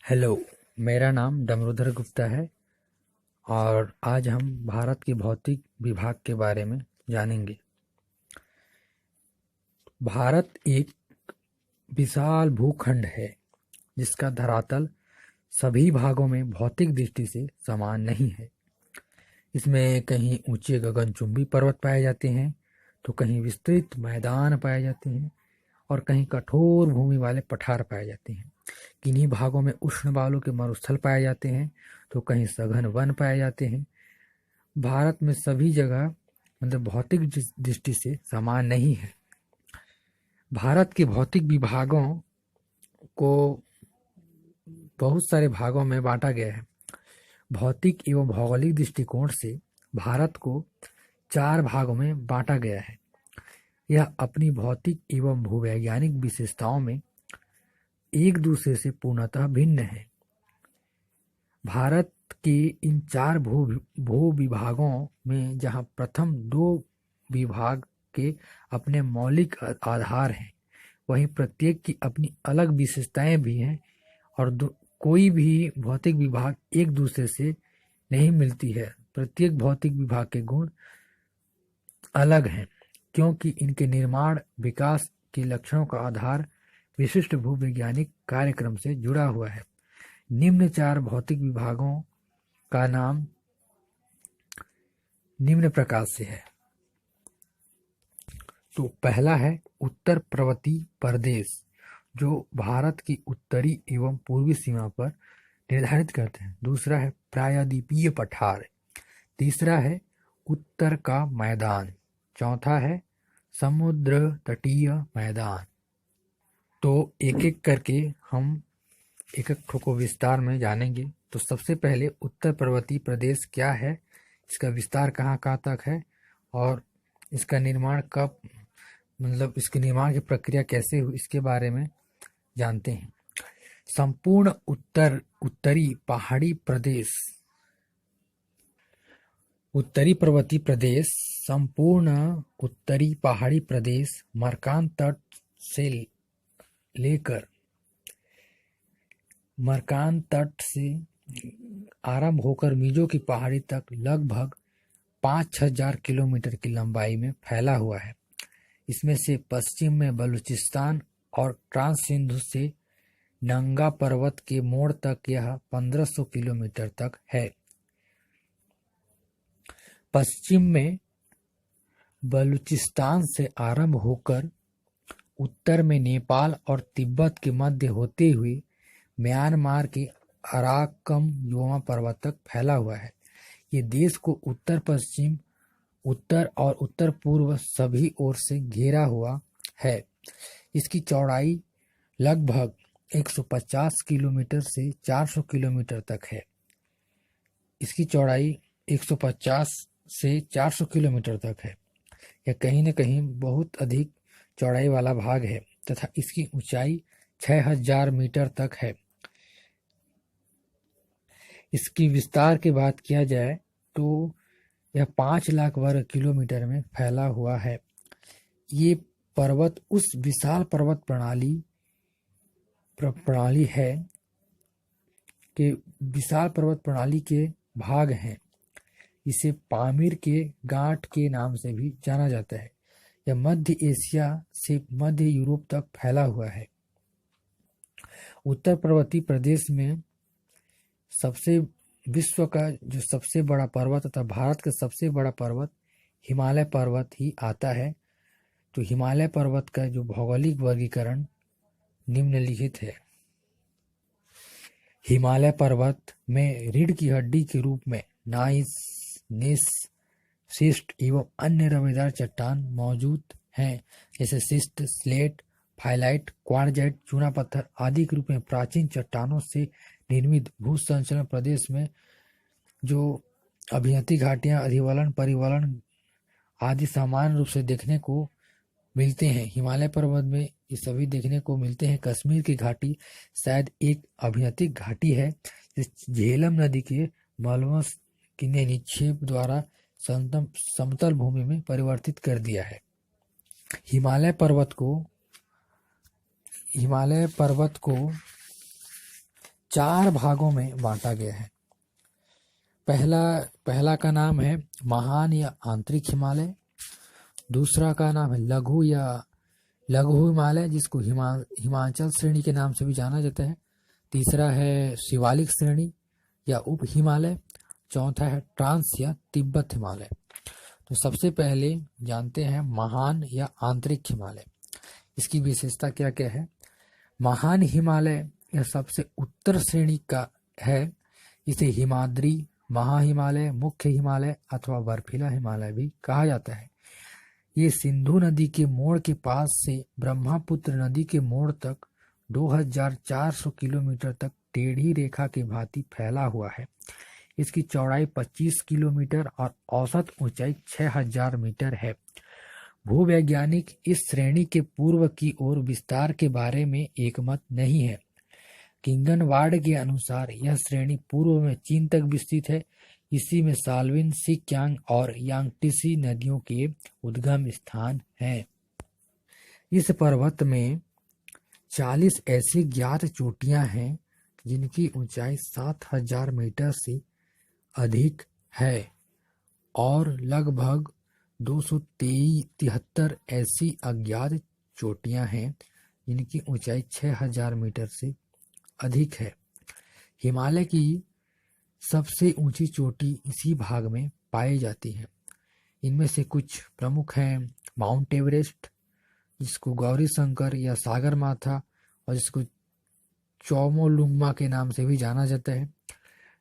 Hello. मेरा नाम डमरूधर गुप्ता है और आज हम भारत के भौतिक विभाग के बारे में जानेंगे। भारत एक विशाल भूखंड है जिसका धरातल सभी भागों में भौतिक दृष्टि से समान नहीं है। इसमें कहीं ऊंचे गगनचुंबी पर्वत पाए जाते हैं तो कहीं विस्तृत मैदान पाए जाते हैं और कहीं कठोर भूमि वाले पठार पाए जाते हैं। किन्हीं भागों में उष्ण बालू के मरुस्थल पाए जाते हैं तो कहीं सघन वन पाए जाते हैं। भारत में सभी जगह मतलब भौतिक दृष्टि से समान नहीं है। भारत के भौतिक विभागों को बहुत सारे भागों में बांटा गया है। भौतिक एवं भौगोलिक दृष्टिकोण से भारत को 4 भागों में बांटा गया है। यह अपनी भौतिक एवं भूवैज्ञानिक विशेषताओं में एक दूसरे से पूर्णतः भिन्न है। भारत के इन 4 भू विभागों में जहां प्रथम 2 विभाग के अपने मौलिक आधार हैं, वहीं प्रत्येक की अपनी अलग विशेषताएं भी हैं और कोई भी भौतिक विभाग एक दूसरे से नहीं मिलती है। प्रत्येक भौतिक विभाग के गुण अलग हैं क्योंकि इनके निर्माण विकास के लक्षणों का आधार विशिष्ट भूवैज्ञानिक कार्यक्रम से जुड़ा हुआ है। निम्न 4 भौतिक विभागों का नाम निम्न प्रकार से है। तो पहला है उत्तर पर्वतीय प्रदेश, जो भारत की उत्तरी एवं पूर्वी सीमा पर निर्धारित करते हैं। दूसरा है प्रायद्वीपीय पठार। तीसरा है उत्तर का मैदान। चौथा है समुद्र तटीय मैदान। तो एक एक करके हम एक एक को विस्तार में जानेंगे। तो सबसे पहले उत्तर पर्वतीय प्रदेश क्या है, इसका विस्तार कहाँ कहाँ तक है और इसका निर्माण कब, मतलब इसके निर्माण की प्रक्रिया कैसे हुई, इसके बारे में जानते हैं। संपूर्ण उत्तरी पहाड़ी प्रदेश, उत्तरी पर्वतीय प्रदेश, संपूर्ण उत्तरी पहाड़ी प्रदेश मरकान तट से लेकर मरकान तट से आरंभ होकर मिजो की पहाड़ी तक लगभग 5,000 किलोमीटर की लंबाई में फैला हुआ है। इसमें से पश्चिम में बलूचिस्तान और ट्रांस सिंधु से नंगा पर्वत के मोड़ तक यह 1500 किलोमीटर तक है। पश्चिम में बलूचिस्तान से आरंभ होकर उत्तर में नेपाल और तिब्बत के मध्य होते हुए म्यांमार के अराकम योमा पर्वत तक फैला हुआ है। ये देश को उत्तर पश्चिम, उत्तर और उत्तर पूर्व सभी ओर से घेरा हुआ है। इसकी चौड़ाई लगभग 150 किलोमीटर से 400 किलोमीटर तक है। इसकी चौड़ाई 150 से 400 किलोमीटर तक है। यह कहीं न कहीं बहुत अधिक चौड़ाई वाला भाग है तथा इसकी ऊंचाई 6000 मीटर तक है। इसकी विस्तार की बात किया जाए तो यह 5 लाख वर्ग किलोमीटर में फैला हुआ है। ये पर्वत उस विशाल पर्वत प्रणाली है कि विशाल पर्वत प्रणाली के भाग हैं। इसे पामीर के गांठ के नाम से भी जाना जाता है। यह मध्य एशिया से मध्य यूरोप तक फैला हुआ है। उत्तर पर्वतीय प्रदेश में विश्व का जो सबसे बड़ा पर्वत तथा भारत का सबसे बड़ा पर्वत हिमालय पर्वत ही आता है। तो हिमालय पर्वत का जो भौगोलिक वर्गीकरण निम्नलिखित है। हिमालय पर्वत में रीढ़ की हड्डी के रूप में नीस, शिस्ट एवं अन्य रवेदार चट्टान मौजूद हैं, जैसे शिस्ट, स्लेट, फाइलाइट, क्वार्जाइट, चूना पत्थर आदि के रूप में प्राचीन चट्टानों से निर्मित भूसंचरण प्रदेश में जो अभिनति घाटियां, अधिवलन, परिवलन आदि सामान्य रूप से देखने को मिलते हैं। हिमालय पर्वत में ये सभी देखने को मिलते हैं। कश्मीर की घाटी शायद एक अभिनति घाटी है जिस झेलम नदी के मलबा के निक्षेप द्वारा समतल भूमि में परिवर्तित कर दिया है। हिमालय पर्वत को 4 भागों में बांटा गया है। पहला का नाम है महान या आंतरिक हिमालय, दूसरा का नाम है लघु या लघु हिमालय जिसको हिमाचल श्रेणी के नाम से भी जाना जाता है, तीसरा है शिवालिक श्रेणी या उप हिमालय, चौथा है ट्रांस या तिब्बत हिमालय। तो सबसे पहले जानते हैं महान या आंतरिक हिमालय। इसकी विशेषता क्या क्या है। महान हिमालय यह सबसे उत्तर श्रेणी का है। इसे हिमाद्री, महाहिमालय, मुख्य हिमालय अथवा बर्फीला हिमालय भी कहा जाता है। ये सिंधु नदी के मोड़ के पास से ब्रह्मपुत्र नदी के मोड़ तक 2400 किलोमीटर तक टेढ़ी रेखा के भांति फैला हुआ है। इसकी चौड़ाई 25 किलोमीटर और औसत ऊंचाई 6000 मीटर है। भूवैज्ञानिक इस श्रेणी के पूर्व की ओर विस्तार के बारे में एकमत नहीं है। किंगनवार्ड के अनुसार यह श्रेणी पूर्व में चीन तक विस्तृत है। इसी में साल्विन, सिक्यांग और यांगटीसी नदियों के उद्गम स्थान हैं। इस पर्वत में 40 ऐसी ज्ञात चोटियां हैं जिनकी ऊंचाई 7000 मीटर से अधिक है और लगभग 273 ऐसी अज्ञात चोटियां हैं जिनकी ऊंचाई 6000 मीटर से अधिक है। हिमालय की सबसे ऊंची चोटी इसी भाग में पाई जाती है। इनमें से कुछ प्रमुख हैं माउंट एवरेस्ट, जिसको गौरी शंकर या सागर माथा और जिसको चौमोलुंगमा के नाम से भी जाना जाता है।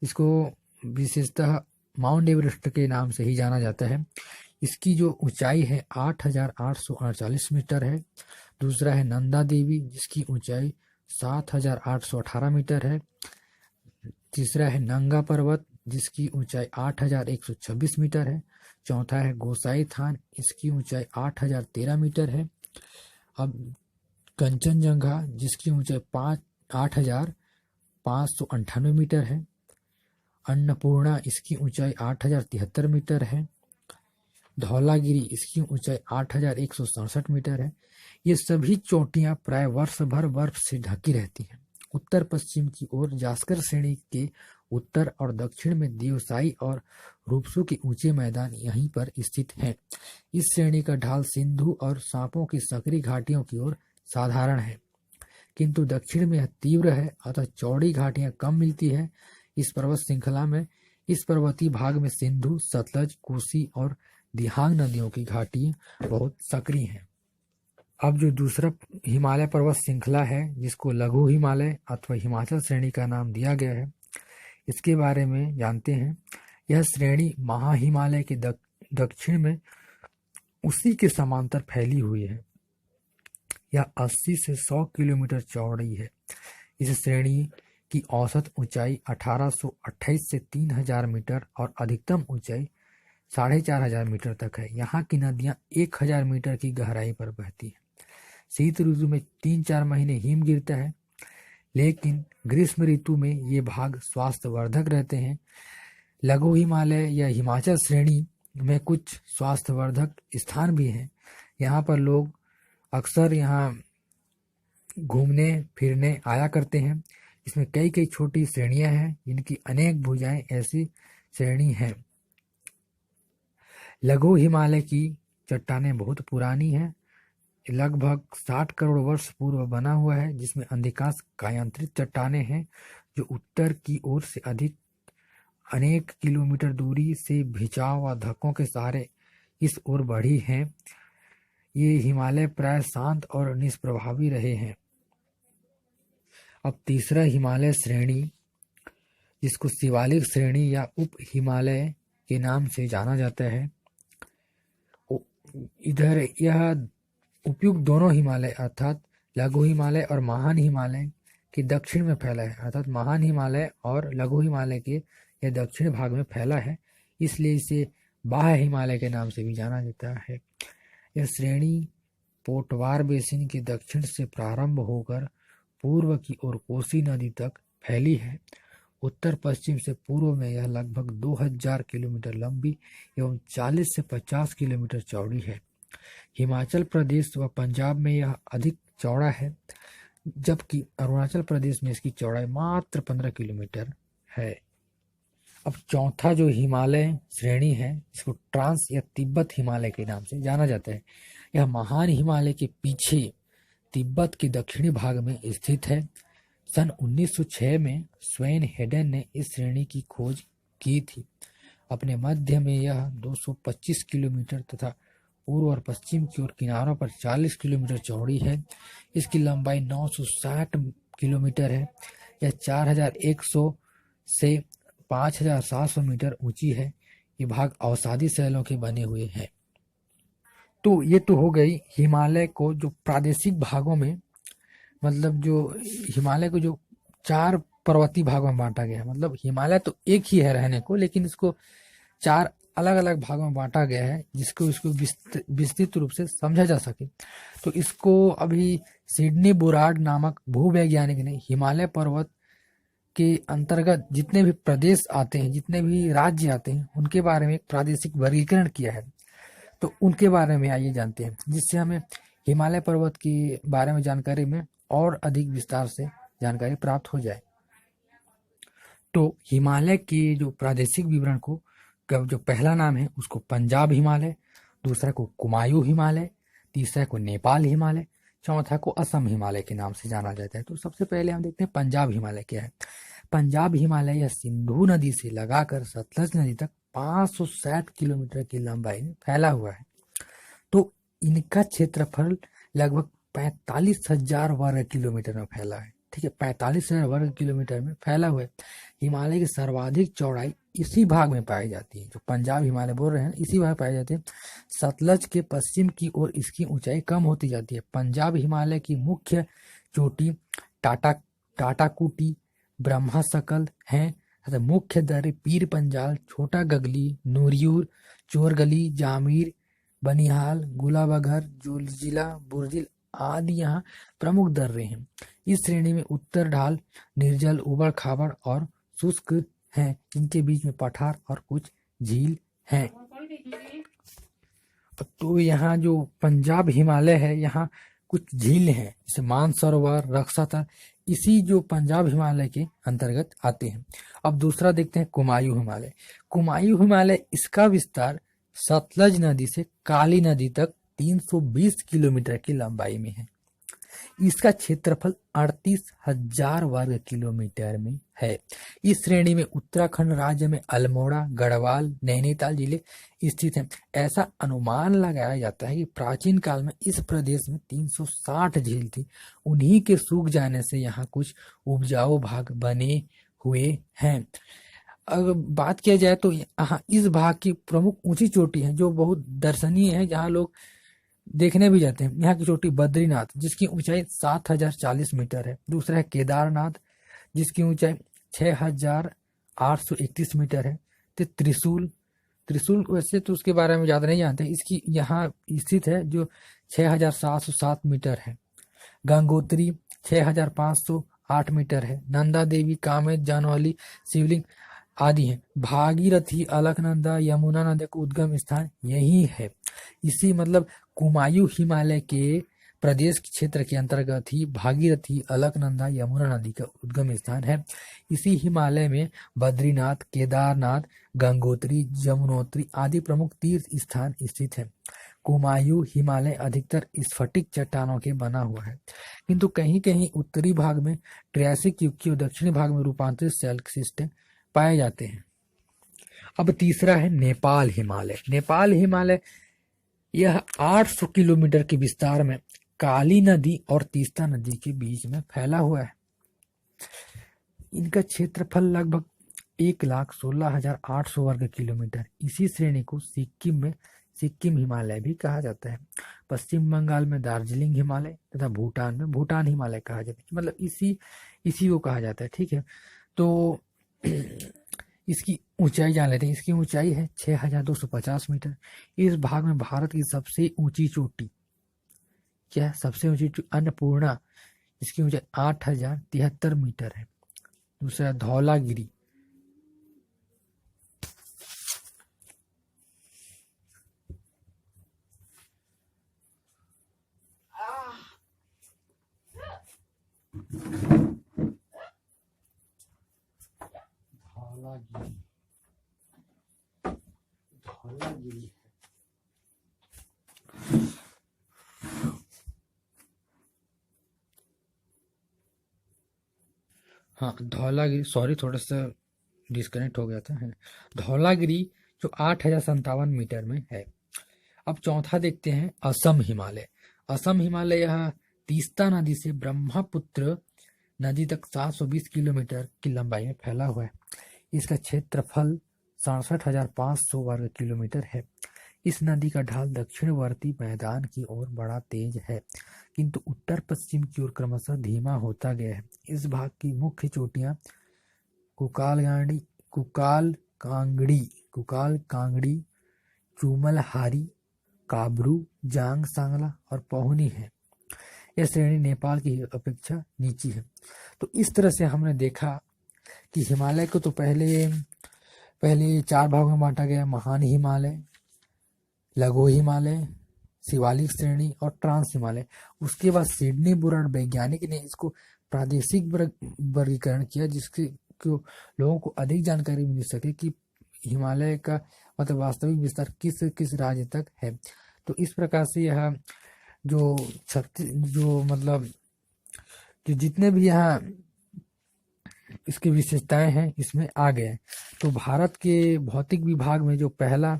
इसको विशेषतः माउंट एवरेस्ट के नाम से ही जाना जाता है। इसकी जो ऊंचाई है 8848 मीटर है। दूसरा है नंदा देवी जिसकी ऊंचाई 7818 मीटर है। तीसरा है नंगा पर्वत जिसकी ऊंचाई 8126 मीटर है। चौथा है गोसाई थान, इसकी ऊंचाई 8013 मीटर है। अब कंचनजंगा जिसकी ऊंचाई 8598 मीटर है। अन्नपूर्णा इसकी ऊंचाई 8073 मीटर है। धौलागिरी इसकी ऊंचाई 8167 मीटर है। ये सभी चोटियां प्राय वर्ष भर बर्फ से ढकी रहती हैं। उत्तर पश्चिम की ओर जास्कर श्रेणी के उत्तर और दक्षिण में देवसाई और रूपसू के ऊंचे मैदान यहीं पर स्थित हैं। इस श्रेणी का ढाल सिंधु और सांपों की सकरी घाटियों की ओर साधारण है, किंतु दक्षिण में यह तीव्र है, अतः चौड़ी घाटियां कम मिलती है। इस पर्वत श्रृंखला में इस पर्वतीय भाग में सिंधु, सतलज, कोसी और दिहांग नदियों की घाटियां बहुत सक्रिय हैं। अब जो दूसरा हिमालय पर्वत श्रृंखला है जिसको लघु हिमालय अथवा हिमाचल श्रेणी का नाम दिया गया है, इसके बारे में जानते हैं। यह श्रेणी महाहिमालय के दक्षिण में उसी के समांतर फैली हुई है। यह 80 से 100 किलोमीटर चौड़ी है। इस श्रेणी की औसत ऊंचाई 1828 से 3000 मीटर और अधिकतम ऊंचाई 4500 मीटर तक है। यहाँ की नदियाँ 1000 मीटर की गहराई पर बहती हैं। शीत ऋतु में 3-4 महीने हिम गिरता है, लेकिन ग्रीष्म ऋतु में ये भाग स्वास्थ्यवर्धक रहते हैं। लघु हिमालय या हिमाचल श्रेणी में कुछ स्वास्थ्यवर्धक स्थान भी हैं। यहाँ पर लोग अक्सर यहाँ घूमने फिरने आया करते हैं। इसमें कई कई छोटी श्रेणियां हैं जिनकी अनेक भुजाएं ऐसी श्रेणी हैं। लघु हिमालय की चट्टानें बहुत पुरानी हैं, लगभग 60 करोड़ वर्ष पूर्व बना हुआ है, जिसमें अधिकांश कायांतरित चट्टानें हैं जो उत्तर की ओर से अधिक अनेक किलोमीटर दूरी से खिंचाव व धक्कों के सहारे इस ओर बढ़ी हैं। ये हिमालय प्राय शांत और निष्प्रभावी रहे हैं। अब तीसरा हिमालय श्रेणी जिसको शिवालिक श्रेणी या उप हिमालय के नाम से जाना जाता है, इधर यह उपयुक्त दोनों हिमालय अर्थात लघु हिमालय और महान हिमालय के दक्षिण में फैला है। अर्थात महान हिमालय और लघु हिमालय के यह दक्षिण भाग में फैला है, इसलिए इसे बाह्य हिमालय के नाम से भी जाना जाता है। यह श्रेणी पोटवार बेसिन के दक्षिण से प्रारंभ होकर पूर्व की ओर कोसी नदी तक फैली है। उत्तर पश्चिम से पूर्व में यह लगभग 2000 किलोमीटर लंबी एवं 40 से 50 किलोमीटर चौड़ी है। हिमाचल प्रदेश व पंजाब में यह अधिक चौड़ा है, जबकि अरुणाचल प्रदेश में इसकी चौड़ाई मात्र 15 किलोमीटर है। अब चौथा जो हिमालय श्रेणी है, इसको ट्रांस या तिब्बत हिमालय के नाम से जाना जाता है। यह महान हिमालय के पीछे तिब्बत के दक्षिणी भाग में स्थित है। सन 1906 में स्वेन हेडन ने इस श्रेणी की खोज की थी। अपने मध्य में यह 225 किलोमीटर तथा पूर्व और पश्चिम की ओर किनारों पर 40 किलोमीटर चौड़ी है। इसकी लंबाई 960 किलोमीटर है। यह 4100 से 5700 मीटर ऊंची है। ये भाग अवसादी शैलों के बने हुए हैं। तो ये तो हो गई हिमालय को जो प्रादेशिक भागों में, मतलब जो हिमालय को जो 4 पर्वतीय भागों में बांटा गया है। मतलब हिमालय तो एक ही है रहने को, लेकिन इसको 4 अलग अलग भागों में बांटा गया है, जिसको इसको विस्तृत रूप से समझा जा सके। तो इसको अभी सिडनी बुराड नामक भूवैज्ञानिक ने हिमालय पर्वत के अंतर्गत जितने भी प्रदेश आते हैं, जितने भी राज्य आते हैं, उनके बारे में एक प्रादेशिक वर्गीकरण किया है। तो उनके बारे में आइए जानते हैं, जिससे हमें हिमालय पर्वत के बारे में जानकारी में और अधिक विस्तार से जानकारी प्राप्त हो जाए। तो हिमालय के जो प्रादेशिक विवरण को जो पहला नाम है उसको पंजाब हिमालय, दूसरा को कुमायूं हिमालय, तीसरा को नेपाल हिमालय, चौथा को असम हिमालय के नाम से जाना जाता है। तो सबसे पहले हम देखते हैं पंजाब हिमालय क्या है। पंजाब हिमालय यह सिंधु नदी से लगाकर सतलज नदी तक 560 किलोमीटर की लंबाई में फैला हुआ है। तो इनका क्षेत्रफल लगभग 45,000 वर्ग किलोमीटर में फैला है। ठीक है, 45,000 वर्ग किलोमीटर में फैला हुआ है। हिमालय की सर्वाधिक चौड़ाई इसी भाग में पाई जाती है, जो पंजाब हिमालय बोल रहे हैं इसी भाग में पाई जाती है। सतलज के पश्चिम की ओर इसकी ऊंचाई कम होती जाती है। पंजाब हिमालय की मुख्य चोटी टाटाकुटी, ब्रह्मा सकल है तथा मुख्य दर्रे पीर पंजाल, छोटा गगली, नूरियूर, चोरगली, जामीर, बनिहाल, गुलाबघर, जोजिला, बुर्जिल आदि यहाँ प्रमुख दर्रे हैं। इस श्रेणी में उत्तर ढाल निर्जल, उबड़ खाबड़ और शुष्क हैं। इनके बीच में पठार और कुछ झील हैं। तो यहाँ जो पंजाब हिमालय है, यहाँ कुछ झील हैं, जैसे मानसरोवर, रक्षाता, इसी जो पंजाब हिमालय के अंतर्गत आते हैं। अब दूसरा देखते हैं कुमायूं हिमालय। कुमायूं हिमालय, इसका विस्तार सतलज नदी से काली नदी तक 320 किलोमीटर की लंबाई में है। इसका क्षेत्रफल 38,000 वर्ग किलोमीटर में है। इस श्रेणी में उत्तराखंड राज्य में अल्मोड़ा, गढ़वाल, नैनीताल जिले स्थित हैं। ऐसा अनुमान लगाया जाता है कि प्राचीन काल में इस प्रदेश में 360 झील थी। उन्हीं के सूख जाने से यहाँ कुछ उपजाऊ भाग बने हुए हैं। अगर बात किया जाए तो यहाँ इस भाग की प्रमुख ऊंची चोटी है जो बहुत दर्शनीय है, जहाँ लोग देखने भी जाते हैं। यहाँ की चोटी बद्रीनाथ, जिसकी ऊंचाई 7,040 मीटर है। दूसरा है केदारनाथ, जिसकी ऊंचाई 6,831 मीटर है। तो त्रिशूल वैसे तो उसके बारे में ज्यादा नहीं जानते, इसकी यहाँ स्थित है जो 6,707 मीटर है। गंगोत्री 6,508 मीटर है। नंदा देवी, कामेत, जानवाली, शिवलिंग आदि हैं। भागीरथी, अलकनंदा, यमुना नदी का उद्गम स्थान यही है। इसी मतलब कुमायूं हिमालय के प्रदेश क्षेत्र के अंतर्गत ही भागीरथी, अलकनंदा, यमुना नदी का उद्गम स्थान है। इसी हिमालय में बद्रीनाथ, केदारनाथ, गंगोत्री, यमुनोत्री आदि प्रमुख तीर्थ स्थान स्थित हैं। कुमायूं हिमालय अधिकतर स्फटिक चट्टानों के बना हुआ है, किंतु कहीं कहीं उत्तरी भाग में ट्रैसिक युग की और दक्षिणी भाग में रूपांतरित शैलशिस्ट पाए जाते हैं। अब तीसरा है नेपाल हिमालय। नेपाल हिमालय यह 800 किलोमीटर के विस्तार में काली नदी और तीस्ता नदी के बीच में फैला हुआ है। इनका क्षेत्रफल लगभग 1,16,800 वर्ग किलोमीटर। इसी श्रेणी को सिक्किम में सिक्किम हिमालय भी कहा जाता है। पश्चिम बंगाल में दार्जिलिंग हिमालय तथा भूटान में भूटान हिमालय कहा जाता है। मतलब इसी को कहा जाता है। ठीक है, तो इसकी ऊंचाई जान लेते हैं। इसकी ऊंचाई है 6,250 मीटर। इस भाग में भारत की सबसे ऊंची चोटी क्या है? सबसे ऊंची अन्नपूर्णा, इसकी ऊंचाई 8,073 मीटर है। दूसरा धौलागिरी, धौलागिरी, धौलागिरी। हाँ, धौलागिरी, सॉरी थोड़ा सा डिस्कनेक्ट हो गया था। है धौलागिरी, जो 8,057 मीटर में है। अब चौथा देखते हैं असम हिमालय। असम हिमालय यह तीस्ता नदी से ब्रह्मपुत्र नदी तक 720 किलोमीटर की लंबाई में फैला हुआ है। इसका क्षेत्रफल 67,500 वर्ग किलोमीटर है। इस नदी का ढाल दक्षिणवर्ती मैदान की ओर बड़ा तेज है, किंतु उत्तर पश्चिम की ओर क्रमशः धीमा होता गया है। इस भाग की मुख्य चोटियां कुकालगांडी, कुकाल कांगड़ी, चूमलहारी, काबरू, जांग सांगला और पहुनी है। यह श्रेणी नेपाल की अपेक्षा नीची है। तो इस तरह से हमने देखा कि हिमालय को तो पहले 4 भागों में बांटा गया। महान हिमालय, लघु हिमालय, शिवालिक श्रेणी और ट्रांस हिमालय। उसके बाद सिडनी बुराड़ वैज्ञानिक ने इसको प्रादेशिक वर्गीकरण किया, जिसके को लोगों को अधिक जानकारी मिल सके कि हिमालय का मतलब वास्तविक विस्तार किस किस राज्य तक है। तो इस प्रकार से यह जो जितने भी यहाँ इसकी विशेषताएं हैं इसमें आ गए। तो भारत के भौतिक विभाग में जो पहला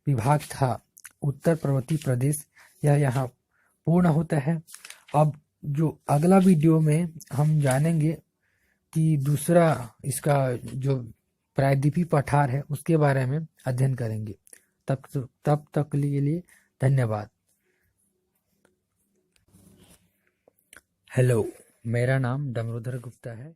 विभाग था उत्तर पर्वतीय प्रदेश, यह यहाँ पूर्ण होता है। अब जो अगला वीडियो में हम जानेंगे कि दूसरा इसका जो प्रायद्वीपीय पठार है उसके बारे में अध्ययन करेंगे। तब तक के लिए धन्यवाद। हेलो, मेरा नाम डमरूधर गुप्ता है।